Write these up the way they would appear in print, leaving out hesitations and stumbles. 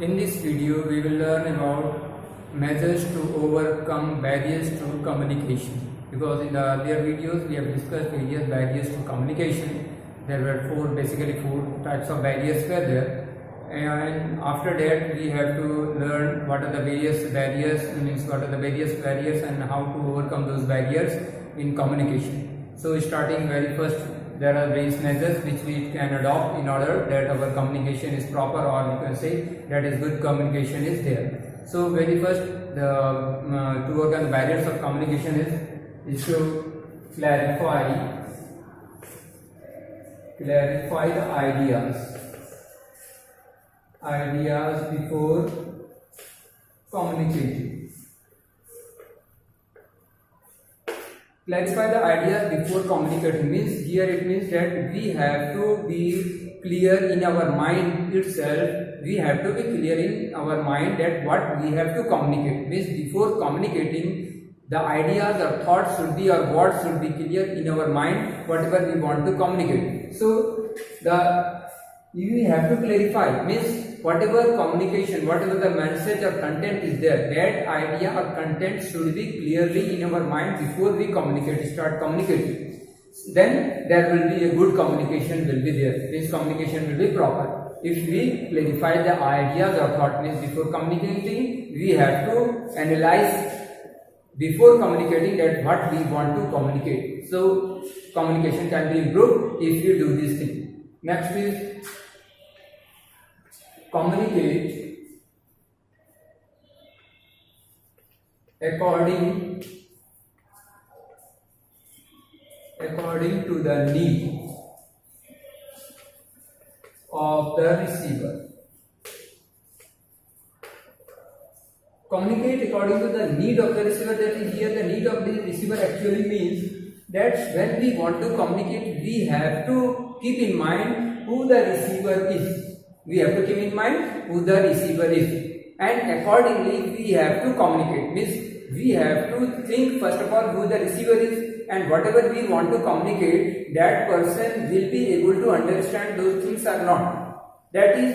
In this video, we will learn about measures to overcome barriers to communication. Because in the earlier videos, we have discussed various barriers to communication. There were basically four types of barriers were there. And after that, we have to learn what are the various barriers, and how to overcome those barriers in communication. So starting very first, there are various measures which we can adopt in order that our communication is proper, or you can say that is good communication is there. So very first, to overcome the barriers of communication is to clarify the ideas before communicating. Clarify the ideas before communicating means, here it means that we have to be clear in our mind itself. We have to be clear in our mind that what we have to communicate means, before communicating, the ideas or thoughts should be, or words should be clear in our mind, whatever we want to communicate. So we have to clarify means, whatever communication, whatever the message or content is there, that idea or content should be clearly in our mind before we start communicating. Then there will be a good communication will be there. This communication will be proper. If we clarify the ideas or thought means, before communicating, we have to analyze before communicating that what we want to communicate. So communication can be improved if you do this thing. Next is communicate according to the need of the receiver. Communicate according to the need of the receiver. That is, here the need of the receiver actually means that when we want to communicate, we have to keep in mind who the receiver is. We have to keep in mind who the receiver is, and accordingly we have to communicate. Means, we have to think first of all who the receiver is, and whatever we want to communicate, that person will be able to understand those things or not. That is,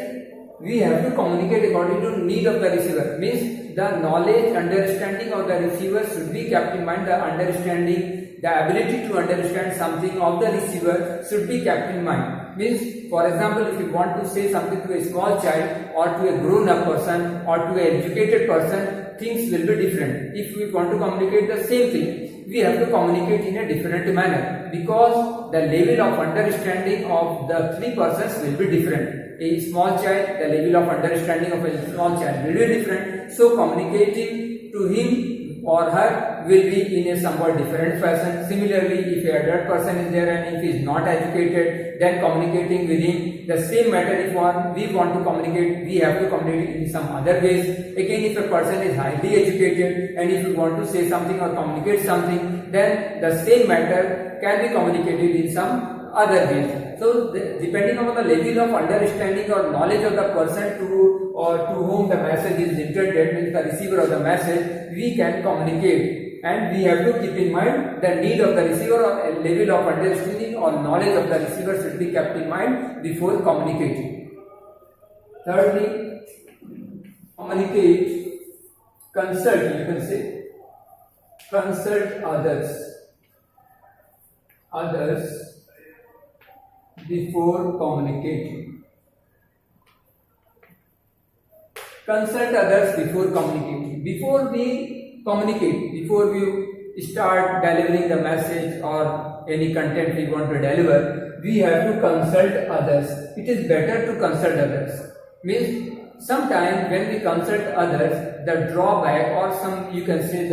we have to communicate according to need of the receiver. Means, the knowledge, understanding of the receiver should be kept in mind. The understanding, the ability to understand something of the receiver should be kept in mind. Means, for example, if you want to say something to a small child or to a grown-up person or to an educated person, things will be different. If we want to communicate the same thing, we have to communicate in a different manner, because the level of understanding of the three persons will be different. A small child, the level of understanding of a small child will be different. So communicating to him or her will be in a somewhat different fashion. Similarly, if a adult person is there and if he is not educated, then communicating with him the same matter. If we want to communicate, we have to communicate in some other ways. Again, if a person is highly educated and if you want to say something or communicate something, then the same matter can be communicated in some other ways. So depending on the level of understanding or knowledge of the person to whom the message is intended, means the receiver of the message, we can communicate. And we have to keep in mind the need of the receiver, or a level of understanding or knowledge of the receiver should be kept in mind before communicating. Thirdly, communicate, consult, you can say, consult others before communicating. Consult others before communicating. Before we communicate, before we start delivering the message or any content we want to deliver, we have to consult others. It is better to consult others. Means, sometimes when we consult others, the drawback or some, you can say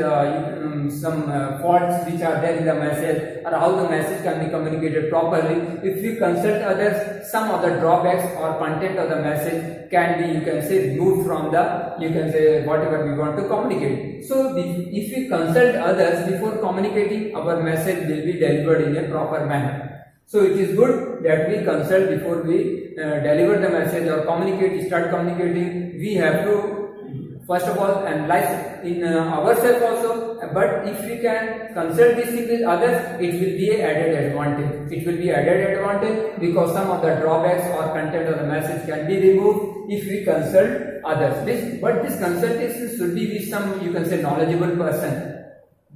some faults which are there in the message, or how the message can be communicated properly. If we consult others, some of the drawbacks or content of the message can be, you can say, removed from the, you can say, whatever we want to communicate. So if we consult others before communicating, our message will be delivered in a proper manner. So it is good that we consult before we deliver the message or start communicating. We have to first of all analyze in ourselves also, but if we can consult this thing with others, it will be an added advantage. It will be added advantage because some of the drawbacks or content of the message can be removed if we consult others. But this consultation should be with some, you can say, knowledgeable person.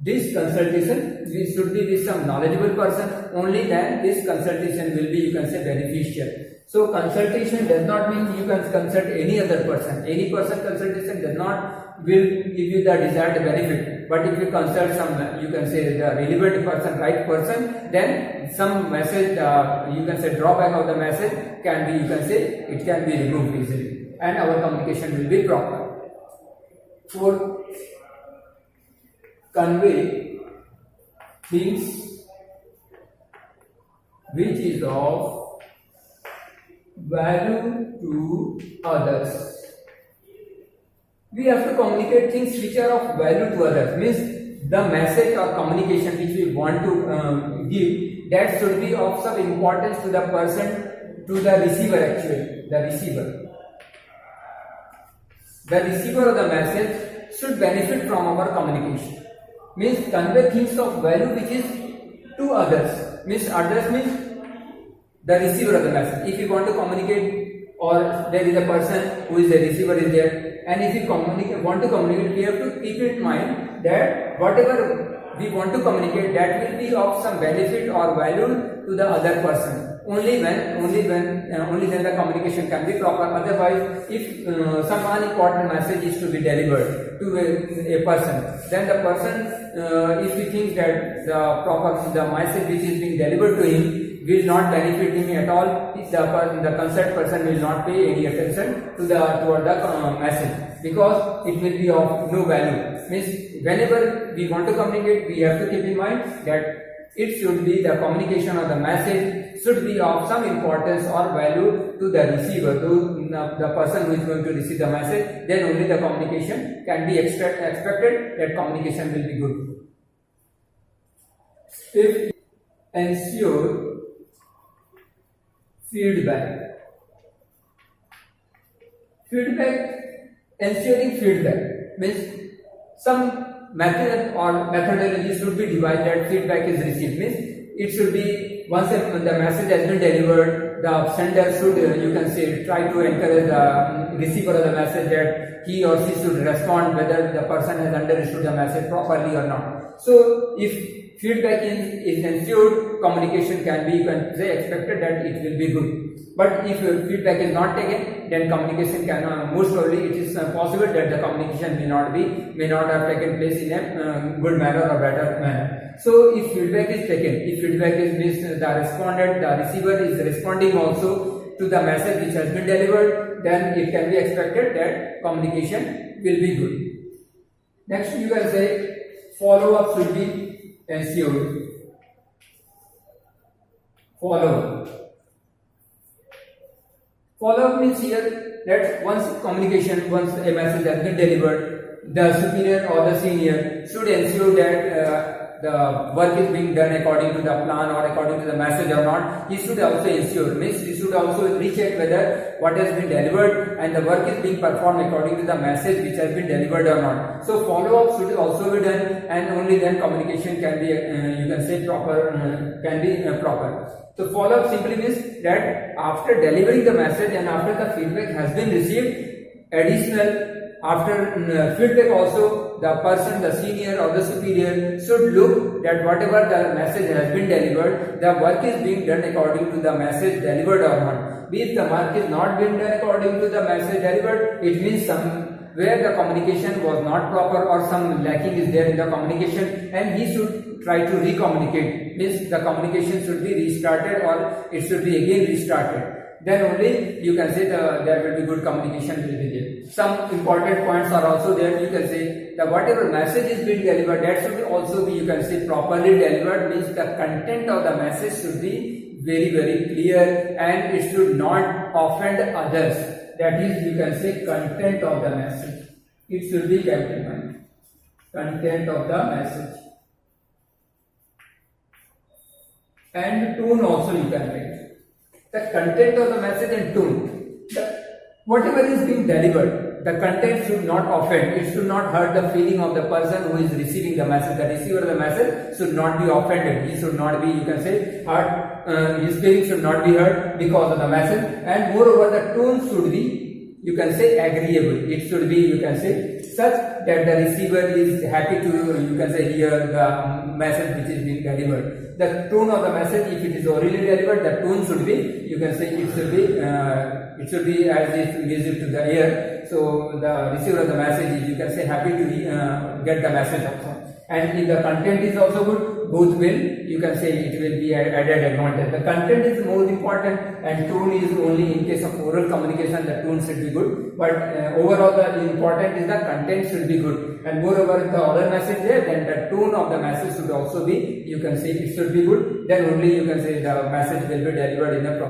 This consultation should be with some knowledgeable person. Only then this consultation will be, you can say, beneficial. So consultation does not mean you can consult any other person. Any person consultation does not will give you the desired benefit. But if you consult some, you can say, the relevant person, right person, then some message, you can say, drawback of the message can be, you can say, it can be removed easily, and our communication will be proper. Fourth, convey things which is of value to others. We have to communicate things which are of value to others. Means the message or communication which we want to give, that should be of some importance to the person, to the receiver actually, the receiver. The receiver of the message should benefit from our communication. Means convey things of value which is to others. Means others means the receiver of the message. If you want to communicate, or there is a person who is the receiver is there, and if you want to communicate, we have to keep in mind that whatever we want to communicate, that will be of some benefit or value to the other person. Only then the communication can be proper. Otherwise, if some unimportant message is to be delivered to a person, then the person, if he thinks that the message which is being delivered to him will not benefit him at all, the concerned person will not pay any attention toward the message, because it will be of no value. Means whenever we want to communicate, we have to keep in mind that it should be the communication of the message should be of some importance or value to the receiver, to the person who is going to receive the message. Then only the communication can be expected, that communication will be good. If ensure feedback. Ensuring feedback means some method or methodology should be devised that feedback is received. Means it should be, once the message has been delivered, the sender should, you can say, try to encourage the receiver of the message that he or she should respond whether the person has understood the message properly or not. So if feedback is ensured, communication can be, you can say, expected that it will be good. But if feedback is not taken, then communication cannot, most probably it is possible that the communication may not have taken place in a good manner or better manner. So if feedback is taken, if feedback is missed, the respondent, the receiver is responding also to the message which has been delivered, then it can be expected that communication will be good. Next, you can say follow-up should be ensured. Follow-up means here that once a message has been delivered, the superior or the senior should ensure that the work is being done according to the plan or according to the message or not. He should also ensure, means he should also recheck whether what has been delivered and the work is being performed according to the message which has been delivered or not. So follow-up should also be done, and only then communication can be, you can say, proper. So follow-up simply means that after delivering the message and after the feedback has been received, additional after feedback also, the person, the senior or the superior should look that whatever the message has been delivered, the work is being done according to the message delivered or not. If the work is not being done according to the message delivered, it means somewhere the communication was not proper or some lacking is there in the communication, and he should try to re-communicate. Means the communication should be restarted or it should be again restarted. Then only you can say there will be good communication will be there. Some important points are also there. You can say that whatever message is being delivered, that should also be, you can say, properly delivered. Means the content of the message should be very, very clear and it should not offend others. That is, you can say, content of the message. It should be kept in mind. Content of the message. And tone also you can write. The content of the message and tone. Whatever is being delivered, the content should not offend. It should not hurt the feeling of the person who is receiving the message. The receiver of the message should not be offended. He should not be, you can say, hurt. His feelings should not be hurt because of the message. And moreover, the tone should be, you can say agreeable. It should be, you can say, such that the receiver is happy to, you can say, hear the message which is being delivered. The tone of the message, if it is orally delivered, the tone should be, you can say, it should be as if music to the ear. So the receiver of the message is, you can say, happy to get the message also. And if the content is also good, both will, you can say, it will be added advantage. The content is more important and tone is only in case of oral communication, the tone should be good. But overall the important is the content should be good. And moreover, if the oral message there, then the tone of the message should also be, you can say, it should be good. Then only you can say the message will be delivered in the proper